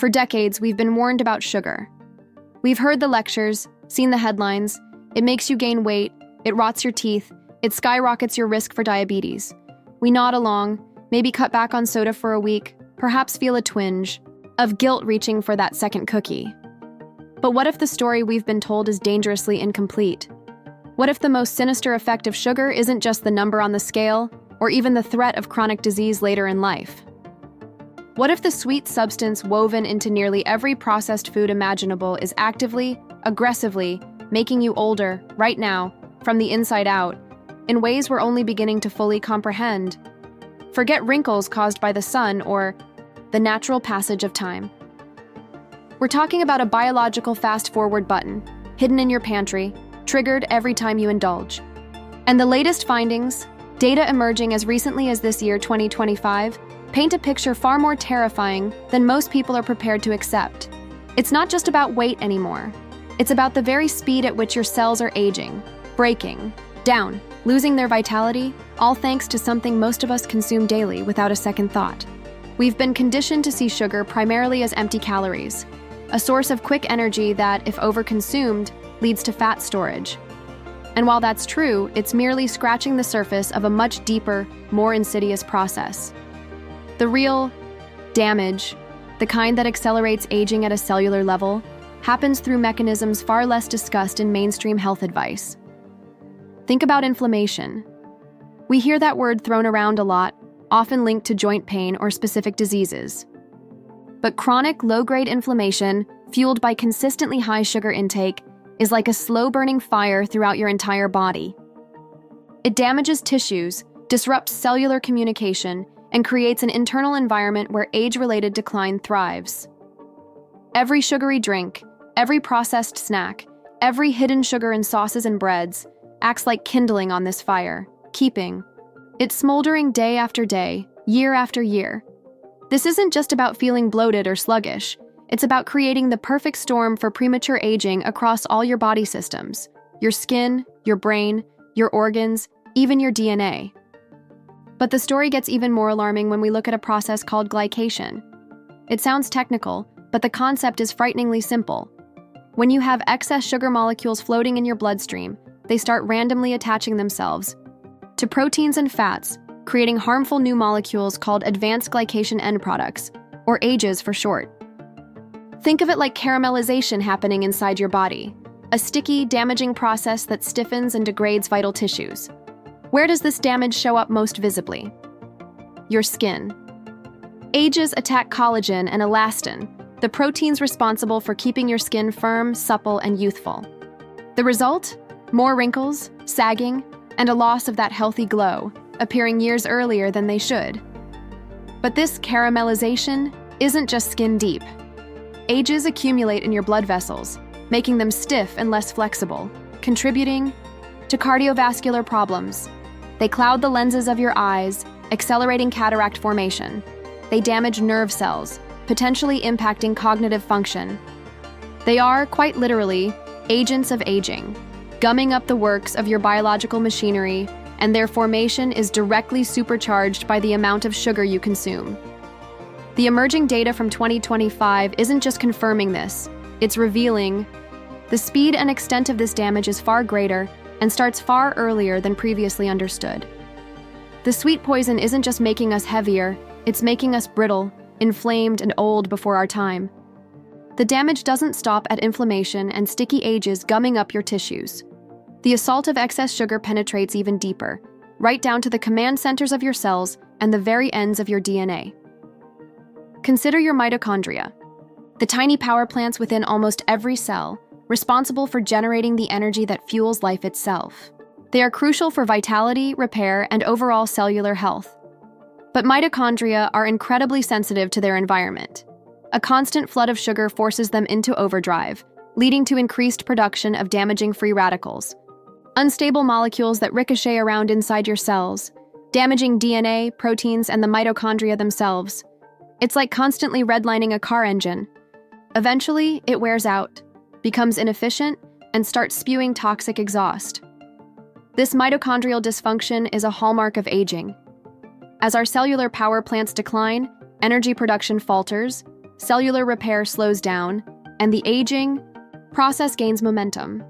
For decades, we've been warned about sugar. We've heard the lectures, seen the headlines. It makes you gain weight, it rots your teeth, it skyrockets your risk for diabetes. We nod along, maybe cut back on soda for a week, perhaps feel a twinge of guilt reaching for that second cookie. But what if the story we've been told is dangerously incomplete? What if the most sinister effect of sugar isn't just the number on the scale, or even the threat of chronic disease later in life? What if the sweet substance woven into nearly every processed food imaginable is actively, aggressively, making you older, right now, from the inside out, in ways we're only beginning to fully comprehend? Forget wrinkles caused by the sun or the natural passage of time. We're talking about a biological fast-forward button, hidden in your pantry, triggered every time you indulge. And the latest findings, data emerging as recently as this year, 2025, paint a picture far more terrifying than most people are prepared to accept. It's not just about weight anymore. It's about the very speed at which your cells are aging, breaking down, losing their vitality, all thanks to something most of us consume daily without a second thought. We've been conditioned to see sugar primarily as empty calories, a source of quick energy that, if overconsumed, leads to fat storage. And while that's true, it's merely scratching the surface of a much deeper, more insidious process. The real damage, the kind that accelerates aging at a cellular level, happens through mechanisms far less discussed in mainstream health advice. Think about inflammation. We hear that word thrown around a lot, often linked to joint pain or specific diseases. But chronic low-grade inflammation, fueled by consistently high sugar intake, is like a slow-burning fire throughout your entire body. It damages tissues, disrupts cellular communication, and creates an internal environment where age-related decline thrives. Every sugary drink, every processed snack, every hidden sugar in sauces and breads acts like kindling on this fire, keeping it smoldering day after day, year after year. This isn't just about feeling bloated or sluggish. It's about creating the perfect storm for premature aging across all your body systems, your skin, your brain, your organs, even your DNA. But the story gets even more alarming when we look at a process called glycation. It sounds technical, but the concept is frighteningly simple. When you have excess sugar molecules floating in your bloodstream, they start randomly attaching themselves to proteins and fats, creating harmful new molecules called advanced glycation end products, or AGEs for short. Think of it like caramelization happening inside your body, a sticky, damaging process that stiffens and degrades vital tissues. Where does this damage show up most visibly? Your skin. AGEs attack collagen and elastin, the proteins responsible for keeping your skin firm, supple, and youthful. The result? More wrinkles, sagging, and a loss of that healthy glow, appearing years earlier than they should. But this caramelization isn't just skin deep. AGEs accumulate in your blood vessels, making them stiff and less flexible, contributing to cardiovascular problems. They cloud the lenses of your eyes, accelerating cataract formation. They damage nerve cells, potentially impacting cognitive function. They are, quite literally, agents of aging, gumming up the works of your biological machinery, and their formation is directly supercharged by the amount of sugar you consume. The emerging data from 2025 isn't just confirming this, it's revealing the speed and extent of this damage is far greater and starts far earlier than previously understood. The sweet poison isn't just making us heavier, it's making us brittle, inflamed, and old before our time. The damage doesn't stop at inflammation and sticky AGEs gumming up your tissues. The assault of excess sugar penetrates even deeper, right down to the command centers of your cells and the very ends of your DNA. Consider your mitochondria, the tiny power plants within almost every cell, responsible for generating the energy that fuels life itself. They are crucial for vitality, repair, and overall cellular health. But mitochondria are incredibly sensitive to their environment. A constant flood of sugar forces them into overdrive, leading to increased production of damaging free radicals, unstable molecules that ricochet around inside your cells, damaging DNA, proteins, and the mitochondria themselves. It's like constantly redlining a car engine. Eventually, it wears out, becomes inefficient, and starts spewing toxic exhaust. This mitochondrial dysfunction is a hallmark of aging. As our cellular power plants decline, energy production falters, cellular repair slows down, and the aging process gains momentum.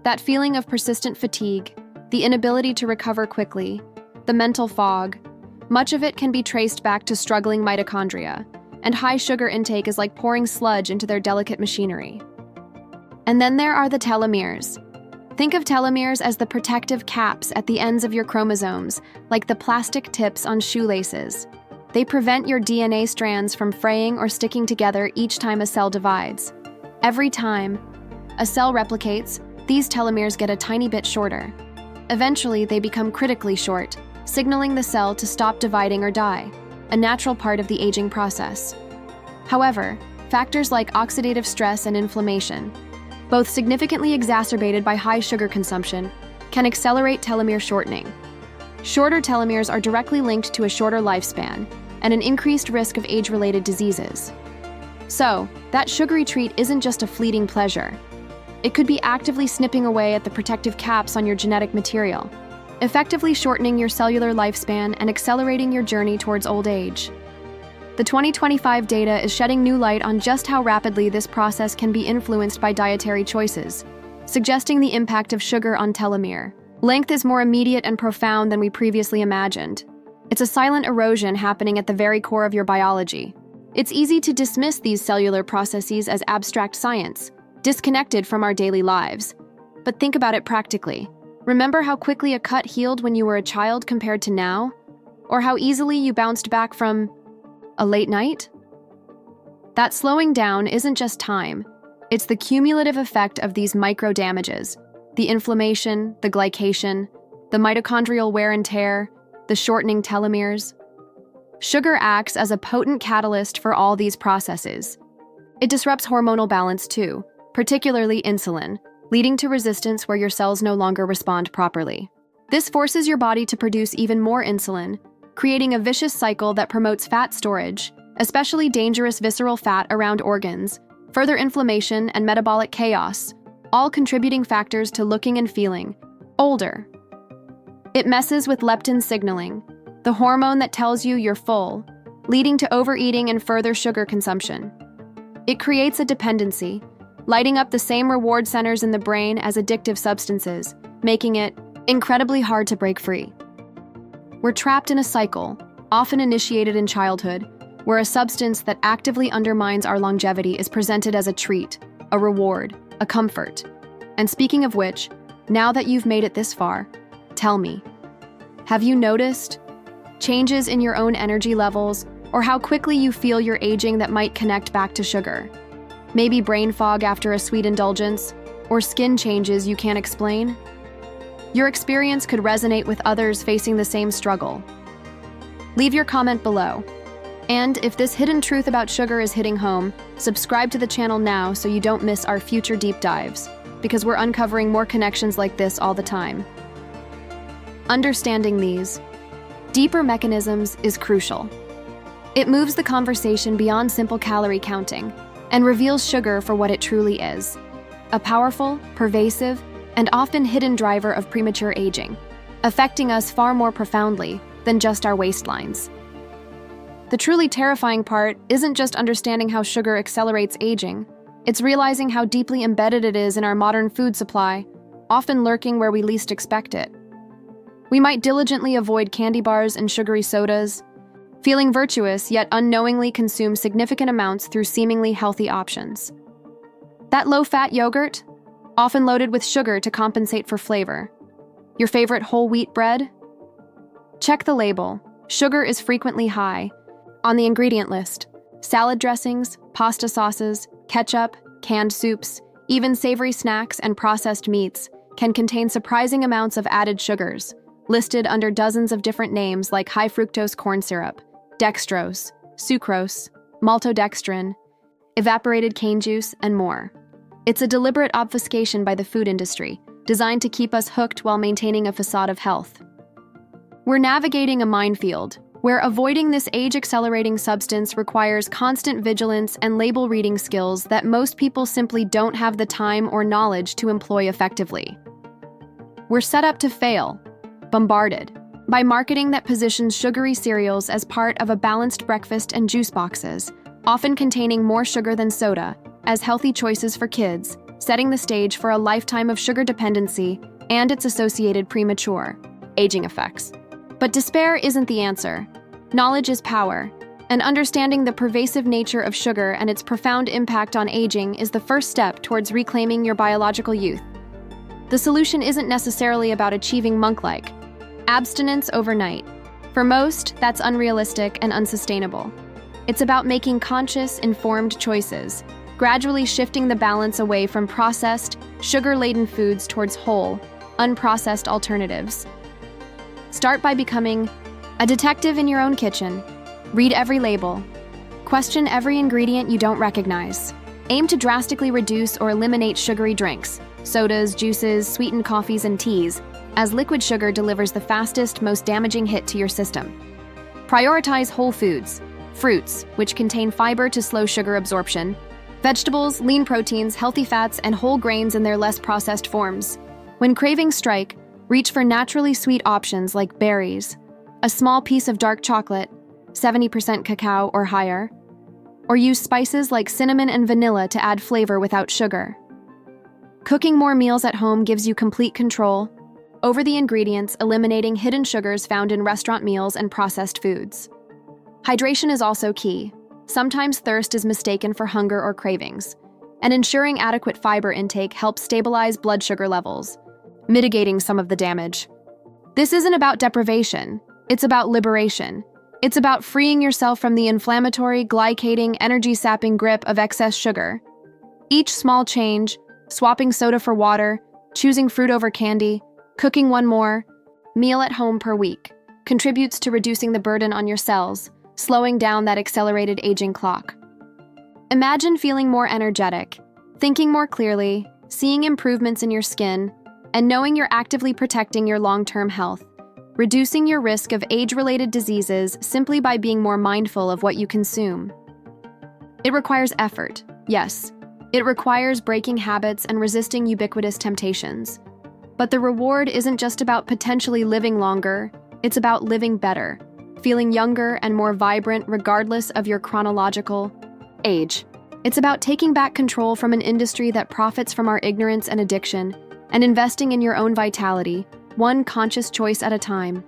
That feeling of persistent fatigue, the inability to recover quickly, the mental fog, much of it can be traced back to struggling mitochondria, and high sugar intake is like pouring sludge into their delicate machinery. And then there are the telomeres. Think of telomeres as the protective caps at the ends of your chromosomes, like the plastic tips on shoelaces. They prevent your DNA strands from fraying or sticking together each time a cell divides. Every time a cell replicates, these telomeres get a tiny bit shorter. Eventually, they become critically short, signaling the cell to stop dividing or die, a natural part of the aging process. However, factors like oxidative stress and inflammation, both significantly exacerbated by high sugar consumption, can accelerate telomere shortening. Shorter telomeres are directly linked to a shorter lifespan and an increased risk of age-related diseases. So, that sugary treat isn't just a fleeting pleasure. It could be actively snipping away at the protective caps on your genetic material, effectively shortening your cellular lifespan and accelerating your journey towards old age. The 2025 data is shedding new light on just how rapidly this process can be influenced by dietary choices, suggesting the impact of sugar on telomere. Length is more immediate and profound than we previously imagined. It's a silent erosion happening at the very core of your biology. It's easy to dismiss these cellular processes as abstract science, disconnected from our daily lives. But think about it practically. Remember how quickly a cut healed when you were a child compared to now? Or how easily you bounced back from a late night? That slowing down isn't just time. It's the cumulative effect of these micro damages: the inflammation, the glycation, the mitochondrial wear and tear, the shortening telomeres. Sugar acts as a potent catalyst for all these processes. It disrupts hormonal balance too, particularly insulin, leading to resistance where your cells no longer respond properly. This forces your body to produce even more insulin, creating a vicious cycle that promotes fat storage, especially dangerous visceral fat around organs, further inflammation, and metabolic chaos, all contributing factors to looking and feeling older. It messes with leptin signaling, the hormone that tells you you're full, leading to overeating and further sugar consumption. It creates a dependency, lighting up the same reward centers in the brain as addictive substances, making it incredibly hard to break free. We're trapped in a cycle, often initiated in childhood, where a substance that actively undermines our longevity is presented as a treat, a reward, a comfort. And speaking of which, now that you've made it this far, tell me, have you noticed changes in your own energy levels or how quickly you feel you're aging that might connect back to sugar? Maybe brain fog after a sweet indulgence, or skin changes you can't explain? Your experience could resonate with others facing the same struggle. Leave your comment below. And if this hidden truth about sugar is hitting home, subscribe to the channel now so you don't miss our future deep dives, because we're uncovering more connections like this all the time. Understanding these deeper mechanisms is crucial. It moves the conversation beyond simple calorie counting and reveals sugar for what it truly is: a powerful, pervasive, and often hidden driver of premature aging, affecting us far more profoundly than just our waistlines. The truly terrifying part isn't just understanding how sugar accelerates aging, it's realizing how deeply embedded it is in our modern food supply, often lurking where we least expect it. We might diligently avoid candy bars and sugary sodas, feeling virtuous yet unknowingly consume significant amounts through seemingly healthy options. That low-fat yogurt, often loaded with sugar to compensate for flavor. Your favorite whole wheat bread? Check the label. Sugar is frequently high on the ingredient list. Salad dressings, pasta sauces, ketchup, canned soups, even savory snacks and processed meats can contain surprising amounts of added sugars, listed under dozens of different names like high fructose corn syrup, dextrose, sucrose, maltodextrin, evaporated cane juice, and more. It's a deliberate obfuscation by the food industry, designed to keep us hooked while maintaining a facade of health. We're navigating a minefield, where avoiding this age-accelerating substance requires constant vigilance and label-reading skills that most people simply don't have the time or knowledge to employ effectively. We're set up to fail, bombarded by marketing that positions sugary cereals as part of a balanced breakfast and juice boxes, often containing more sugar than soda, as healthy choices for kids, setting the stage for a lifetime of sugar dependency and its associated premature aging effects. But despair isn't the answer. Knowledge is power, and understanding the pervasive nature of sugar and its profound impact on aging is the first step towards reclaiming your biological youth. The solution isn't necessarily about achieving monk-like abstinence overnight. For most, that's unrealistic and unsustainable. It's about making conscious, informed choices, gradually shifting the balance away from processed, sugar-laden foods towards whole, unprocessed alternatives. Start by becoming a detective in your own kitchen. Read every label. Question every ingredient you don't recognize. Aim to drastically reduce or eliminate sugary drinks, sodas, juices, sweetened coffees, and teas, as liquid sugar delivers the fastest, most damaging hit to your system. Prioritize whole foods, fruits, which contain fiber to slow sugar absorption, vegetables, lean proteins, healthy fats, and whole grains in their less processed forms. When cravings strike, reach for naturally sweet options like berries, a small piece of dark chocolate, 70% cacao or higher, or use spices like cinnamon and vanilla to add flavor without sugar. Cooking more meals at home gives you complete control over the ingredients, eliminating hidden sugars found in restaurant meals and processed foods. Hydration is also key. Sometimes thirst is mistaken for hunger or cravings, and ensuring adequate fiber intake helps stabilize blood sugar levels, mitigating some of the damage. This isn't about deprivation, it's about liberation. It's about freeing yourself from the inflammatory, glycating, energy-sapping grip of excess sugar. Each small change, swapping soda for water, choosing fruit over candy, cooking one more meal at home per week, contributes to reducing the burden on your cells, slowing down that accelerated aging clock. Imagine feeling more energetic, thinking more clearly, seeing improvements in your skin, and knowing you're actively protecting your long-term health, reducing your risk of age-related diseases simply by being more mindful of what you consume. It requires effort, yes. It requires breaking habits and resisting ubiquitous temptations. But the reward isn't just about potentially living longer, it's about living better, feeling younger and more vibrant regardless of your chronological age. It's about taking back control from an industry that profits from our ignorance and addiction, and investing in your own vitality, one conscious choice at a time.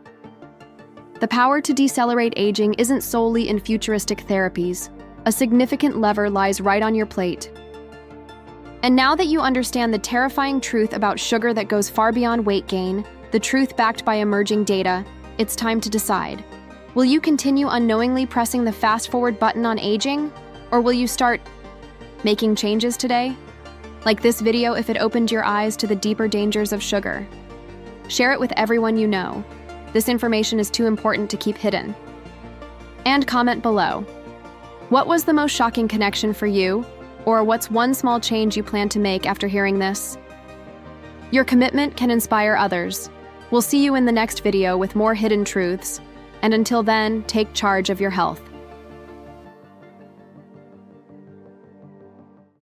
The power to decelerate aging isn't solely in futuristic therapies. A significant lever lies right on your plate. And now that you understand the terrifying truth about sugar that goes far beyond weight gain, the truth backed by emerging data, it's time to decide. Will you continue unknowingly pressing the fast-forward button on aging? Or will you start making changes today? Like this video if it opened your eyes to the deeper dangers of sugar. Share it with everyone you know. This information is too important to keep hidden. And comment below. What was the most shocking connection for you? Or what's one small change you plan to make after hearing this? Your commitment can inspire others. We'll see you in the next video with more hidden truths. And until then, take charge of your health.